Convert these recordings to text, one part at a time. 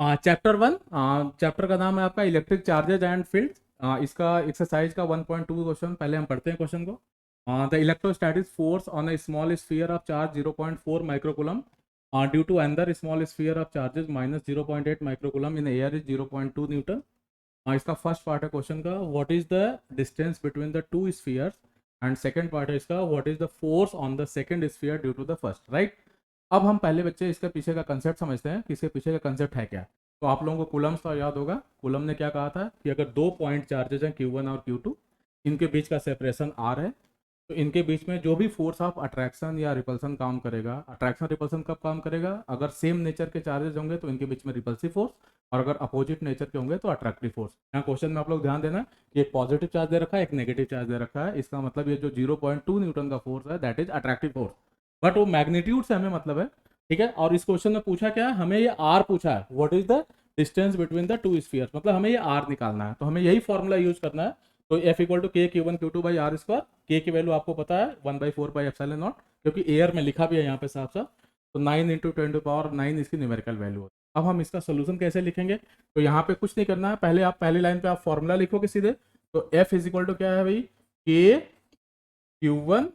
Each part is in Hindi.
चैप्टर 1, चैप्टर का नाम है आपका इलेक्ट्रिक चार्जेज एंड फील्ड। इसका एक्सरसाइज का 1.2 क्वेश्चन पहले हम पढ़ते हैं क्वेश्चन को। The electrostatic force on a small sphere of charge 0.4 microcoulomb due to another small sphere of charges -0.8 microcoulomb in air is 0.2 newton. इसका फर्स्ट पार्ट है क्वेश्चन का, what is the distance between the two spheres, and second part है इसका, what is the force on the second sphere due to the first, right. अब हम पहले बच्चे इसके पीछे का कंसेप्ट समझते हैं कि इसके पीछे का कंसेप्ट है क्या। तो आप लोगों को कूलम्स का याद होगा, कूलम ने क्या कहा था कि अगर 2 पॉइंट चार्जेज हैं Q1 और Q2, इनके बीच का सेपरेशन R है, तो इनके बीच में जो भी फोर्स ऑफ अट्रैक्शन या रिपल्सन काम करेगा, अट्रैक्शन रिपल्सन कब काम करेगा, अगर सेम नेचर के चार्जेस होंगे तो इनके बीच में रिपल्सिव फोर्स, और अगर अपोजिट नेचर के होंगे तो अट्रैक्टिव फोर्स। यहाँ क्वेश्चन में आप लोग ध्यान देना कि एक पॉजिटिव चार्ज दे रखा है, एक नेगेटिव चार्ज दे रखा है। इसका मतलब ये जो 0.2 न्यूटन का फोर्स है that is attractive force, but वो मैग्नीट्यूड से हमें मतलब है, ठीक है। और इस क्वेश्चन में पूछा क्या है, हमें ये R पूछा है, what is the distance between the two spheres, मतलब हमें ये R निकालना है, तो हमें यही फॉर्मूला यूज करना है। तो F इक्वल टू के Q1 Q2 by r square, के की वैल्यू आपको पता है 1/4 क्योंकि एयर में लिखा भी है यहाँ पे साफ साफ। तो 9 × 10⁻⁹ इसकी न्यूमेरिकल वैल्यू है। अब हम इसका सोल्यूशन कैसे लिखेंगे, तो यहाँ पे कुछ नहीं करना है, पहले आप पहली लाइन पे आप फॉर्मूला लिखोगे सीधे। तो F इज इक्वल टू क्या है भाई, के Q1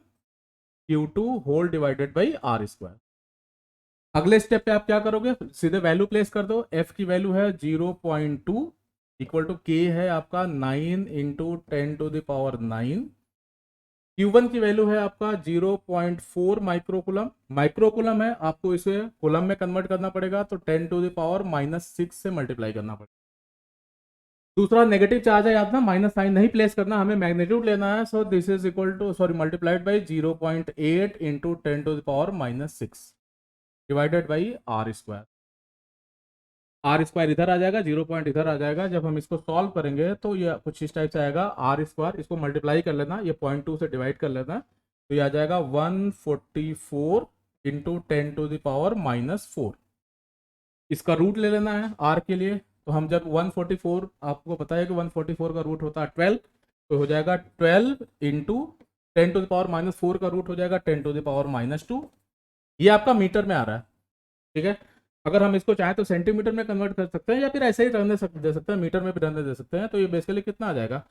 Q2 whole divided by r square. अगले स्टेप पे आप क्या करोगे, सीधे वैल्यू प्लेस कर दो। F की वैल्यू है 0.2 इक्वल टू के है आपका 9 × 10⁹ Q1 की वैल्यू है आपका 0.4 माइक्रोकुलम, माइक्रोकुलम है, आपको इसे कुलम में कन्वर्ट करना पड़ेगा, तो 10⁻⁻6 से मल्टीप्लाई करना पड़ेगा। दूसरा नेगेटिव चार्ज है, याद ना, माइनस साइन नहीं प्लेस करना, हमें मैग्नीट्यूड लेना है। So this is equal to multiplied by 0.8 × 10⁻⁻6 divided by r square. R square इधर आ जाएगा, 0 पॉइंट इधर आ जाएगा। जब हम इसको सॉल्व करेंगे तो ये कुछ इस टाइप से आएगा, आर स्क्वायर, इसको मल्टीप्लाई कर लेना, ये 0.2 से डिवाइड कर लेना, तो ये आ जाएगा 144 × 10⁻⁻4। इसका रूट ले लेना है आर के लिए। तो हम जब 144, आपको पता है कि 144 का रूट होता है 12, तो हो जाएगा 12 × 10⁻⁻4 का रूट हो जाएगा 10⁻⁻2। ये आपका मीटर में आ रहा है, ठीक है। अगर हम इसको चाहें तो सेंटीमीटर में कन्वर्ट कर सकते हैं, या फिर ऐसे ही रहने दे सकते हैं, मीटर में भी रहने दे सकते हैं। तो ये बेसिकली कितना आ जाएगा,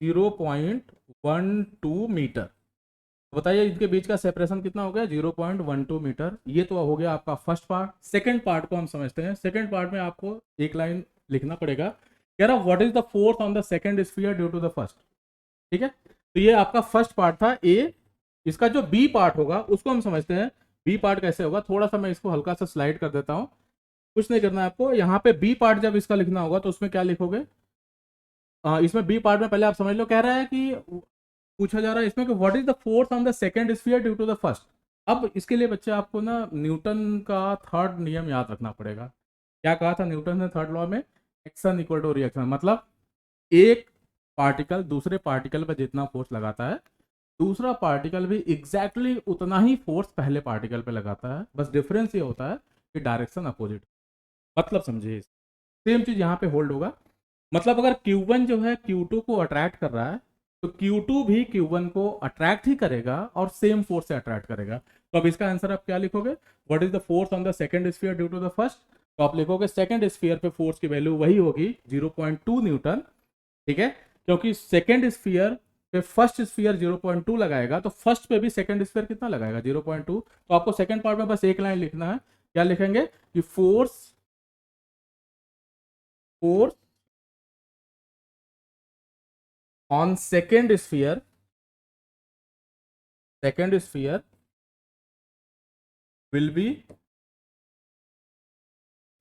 0.12 मीटर। बताइए इनके बीच का सेपरेशन कितना हो गया, 0.12 मीटर। ये तो हो गया आपका फर्स्ट पार्ट। सेकंड पार्ट को हम समझते हैं। सेकंड पार्ट में आपको एक लाइन लिखना पड़ेगा, कह रहा what is the force on the second sphere due to the first, ठीक है। तो ये आपका फर्स्ट पार्ट था ए। इसका जो बी पार्ट होगा उसको हम समझते हैं। बी पार्ट कैसे होगा, थोड़ा सा मैं इसको हल्का सा स्लाइड कर देता हूँ, कुछ नहीं करना है आपको। यहाँ पे बी पार्ट जब इसका लिखना होगा तो उसमें क्या लिखोगे, इसमें बी पार्ट में पहले आप समझ लो, कह रहा है कि पूछा जा रहा है इसमें कि what is the force on the second sphere due to the first. अब इसके लिए बच्चे आपको ना न्यूटन का थर्ड नियम याद रखना पड़ेगा। क्या कहा था न्यूटन ने थर्ड लॉ में, एक्शन इक्वल टू रिएक्शन, मतलब एक पार्टिकल दूसरे पार्टिकल पर जितना फोर्स लगाता है, दूसरा पार्टिकल भी एग्जैक्टली उतना ही फोर्स पहले पार्टिकल पे लगाता है। बस डिफरेंस ये होता है कि डायरेक्शन अपोजिट। मतलब समझिए, सेम चीज यहाँ पे होल्ड होगा। मतलब अगर Q1 जो है Q2 को अट्रैक्ट कर रहा है, तो Q2 भी Q1 को अट्रैक्ट ही करेगा और सेम फोर्स से अट्रैक्ट करेगा। तो अब इसका आंसर आप क्या लिखोगे, what is the force on the second sphere due to the first. तो आप लिखोगे सेकंड स्फीयर पे फोर्स की वैल्यू वही होगी 0.2 न्यूटन, ठीक है। क्योंकि सेकंड स्फीयर पे फर्स्ट स्फीयर 0.2 लगाएगा, तो फर्स्ट पे भी सेकंड स्फीयर कितना लगाएगा, 0.2। तो आपको सेकंड पार्ट में बस एक लाइन लिखना है, क्या लिखेंगे कि force on second sphere will be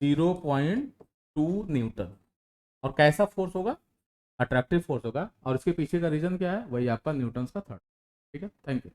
0.2 Newton. और कैसा फोर्स होगा, अट्रैक्टिव फोर्स होगा। और इसके पीछे का रीजन क्या है, वही आपका न्यूटन का थर्ड, ठीक है। Thank you.